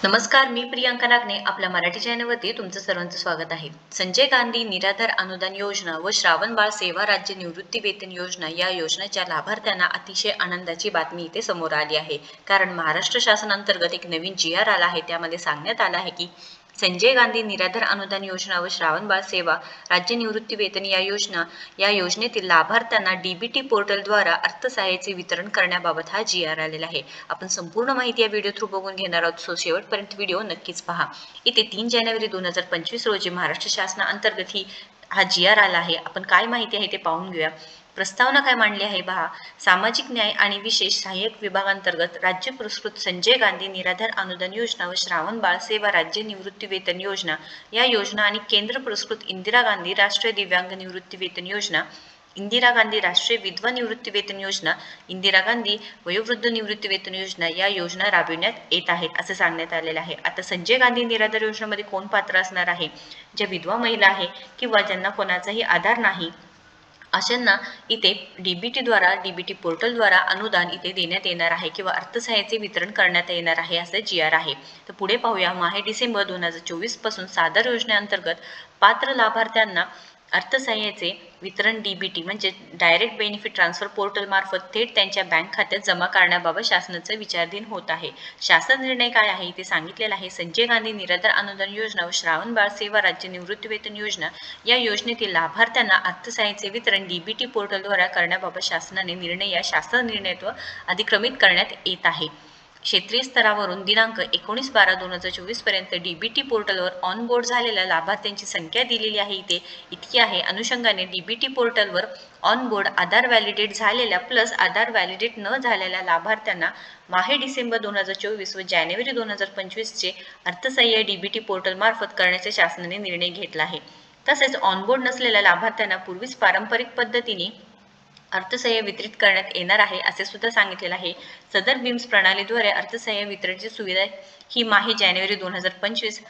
नमस्कार, मी प्रियांका नागने आपल्या मराठी चॅनलवरती तुमचं सर्वांचं स्वागत आहे. संजय गांधी निराधार अनुदान योजना व श्रावणबाळ सेवा राज्य निवृत्ती वेतन योजना या योजनेच्या लाभार्थ्यांना अतिशय आनंदाची बातमी इथे समोर आली आहे. कारण महाराष्ट्र शासनांतर्गत एक नवीन जी.आर. आला आहे. त्यामध्ये सांगण्यात आलं आहे की संजय गांधी निराधार अनुदान योजना व श्रावणबाळ सेवा राज्य निवृत्ती वेतन या योजनेतील लाभार्थ्यांना डीबीटी पोर्टलद्वारा अर्थसहाय्याचे वितरण करण्याबाबत हा जी.आर. आलेला आहे. आपण संपूर्ण माहिती या व्हिडिओ थ्रू बघून घेणार आहोत. सो शेवटपर्यंत व्हिडिओ नक्कीच पहा. इथे 3 जानेवारी 2025 रोजी महाराष्ट्र शासनाअंतर्गत हा जी.आर. आला आहे. आपण काय माहिती आहे ते पाहून घेऊया. प्रस्तावना काय मांडली आहे पहा. सामाजिक न्याय आणि विशेष सहाय्यक विभागांतर्गत राज्य पुरस्कृत संजय गांधी निराधार अनुदान योजना व श्रावणबाळ सेवा राज्य निवृत्ती वेतन योजना या योजना आणि केंद्र पुरस्कृत इंदिरा गांधी राष्ट्रीय दिव्यांग निवृत्ती वेतन योजना, इंदिरा गांधी राष्ट्रीय विधवा निवृत्ती वेतन योजना, इंदिरा गांधी वयोवृद्ध निवृत्ती वेतन योजना या योजना राबविण्यात येत आहेत असे सांगण्यात आलेले आहे. आता संजय गांधी निराधार योजनेमध्ये कोण पात्र असणार आहे? ज्या विधवा महिला आहे किंवा ज्यांना कोणाचाही आधार नाही अशांना इथे डीबीटी पोर्टलद्वारा अनुदान इथे देण्यात येणार आहे किंवा अर्थसहाय्याचे वितरण करण्यात येणार आहे असे जी.आर. आहे. तर पुढे पाहूया. माहे डिसेंबर 2024 पासून सादर योजनेअंतर्गत पात्र लाभार्थ्यांना अर्थसहाय्याचे वितरण डीबीटी म्हणजे डायरेक्ट बेनिफिट ट्रान्सफर पोर्टल मार्फत थेट त्यांच्या बँक खात्यात जमा करण्याबाबत शासनाचा विचाराधीन होत आहे. शासन निर्णय काय आहे ते सांगितलेला आहे. संजय गांधी निराधार अनुदान योजना व श्रावणबाळ सेवा राज्य निवृत्ती वेतन योजना या योजनेतील लाभार्थ्यांना अर्थसहाय्याचे वितरण डीबीटी पोर्टलद्वारा करण्याबाबत शासनाने निर्णय या शासन निर्णयात अधिक्रमित करण्यात येत आहे. क्षेत्रीय स्तरावरून दिनांक 19/12/2024 पर्यंत डीबीटी पोर्टलवर ऑन बोर्ड झालेल्या लाभार्थ्यांची संख्या दिलेली आहे. इतकी आहे. अनुषंगाने डीबीटी पोर्टलवर ऑन बोर्ड आधार व्हॅलिडेट झालेल्या प्लस आधार व्हॅलिडेट न झालेल्या लाभार्थ्यांना माहे डिसेंबर 2024 व जानेवारी 2025 चे अर्थसहाय्य डीबीटी पोर्टल मार्फत करण्याचा शासनाने निर्णय घेतला आहे. तसेच ऑनबोर्ड नसलेल्या लाभार्थ्यांना पूर्वीच पारंपरिक पद्धतीने अर्थसहाय्य वितरित करण्यात येणार आहे असे सुद्धा सांगितलेलं आहे. सदर बीम्स प्रणालीद्वारे अर्थसहाय्य वितरणाची सुविधा ही माहे जानेवारी 2025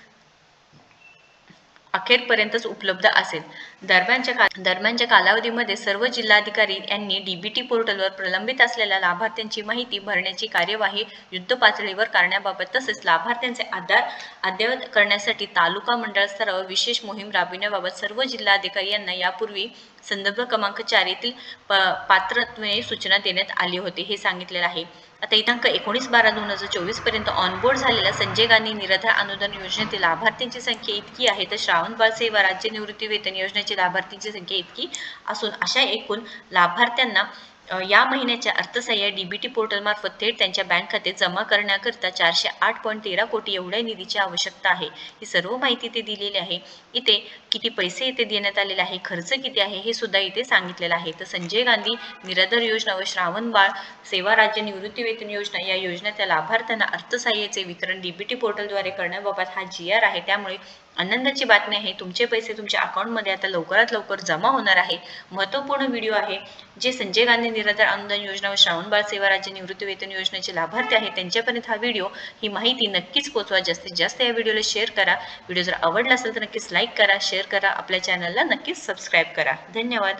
अखेरपर्यंतच उपलब्ध असेल. दरम्यानच्या कालावधीमध्ये सर्व जिल्हाधिकारी यांनी डीबीटी पोर्टलवर प्रलंबित असलेल्या लाभार्थ्यांची माहिती भरण्याची कार्यवाही युद्धपातळीवर करण्याबाबत तसेच लाभार्थ्यांचे आधार अद्ययावत करण्यासाठी तालुका मंडळ स्तरावर विशेष मोहीम राबविण्याबाबत सर्व जिल्हाधिकारी यांना यापूर्वी संदर्भ क्रमांक 4 येथील पात्रत्वे सूचना देण्यात आली होती हे सांगितलेलं आहे. आता दिनांक 19/12/2024 पर्यंत ऑनबोर्ड झालेल्या संजय गांधी निराधार अनुदान योजनेतील लाभार्थ्यांची संख्या इतकी आहे. तर श्रावणबाळ सेवा राज्य निवृत्ती वेतन योजनेची लाभार्थींची संख्या इतकी असून अशा एकूण लाभार्थ्यांना या महिन्याच्या अर्थसहाय्य डीबीटी पोर्टल मार्फत थेट त्यांच्या बँक खात्यात जमा करण्याकरिता 408.13 कोटी एवढ्या निधीची आवश्यकता आहे. ही सर्व माहिती इथे दिलेली आहे. इथे किती पैसे इथे देण्यात आलेले आहे, खर्च किती आहे हे सुद्धा इथे सांगितलेलं आहे. तर संजय गांधी निराधार योजना व श्रावणबाळ सेवा राज्य निवृत्ती वेतन योजना या योजनेच्या लाभार्थ्यांना अर्थसहाय्याचे वितरण डीबीटी पोर्टलद्वारे करण्याबाबत हा जी.आर. आहे. त्यामुळे आनंदाची बातमी आहे. तुमचे पैसे तुमच्या अकाउंटमध्ये आता लवकरात लवकर जमा होणार आहे. महत्त्वपूर्ण व्हिडिओ आहे. जे संजय गांधी निराधार अनुदान योजना व श्रावणबाळ सेवा राज्य निवृत्ती वेतन योजनेचे लाभार्थी आहेत त्यांच्यापर्यंत हा व्हिडिओ ही माहिती नक्कीच पोहोचवा. जास्तीत जास्त या व्हिडिओला शेअर करा. व्हिडिओ जर आवडला असेल तर नक्कीच लाईक करा, शेअर करा. आपल्या चॅनलला नक्कीच सबस्क्राईब करा. धन्यवाद.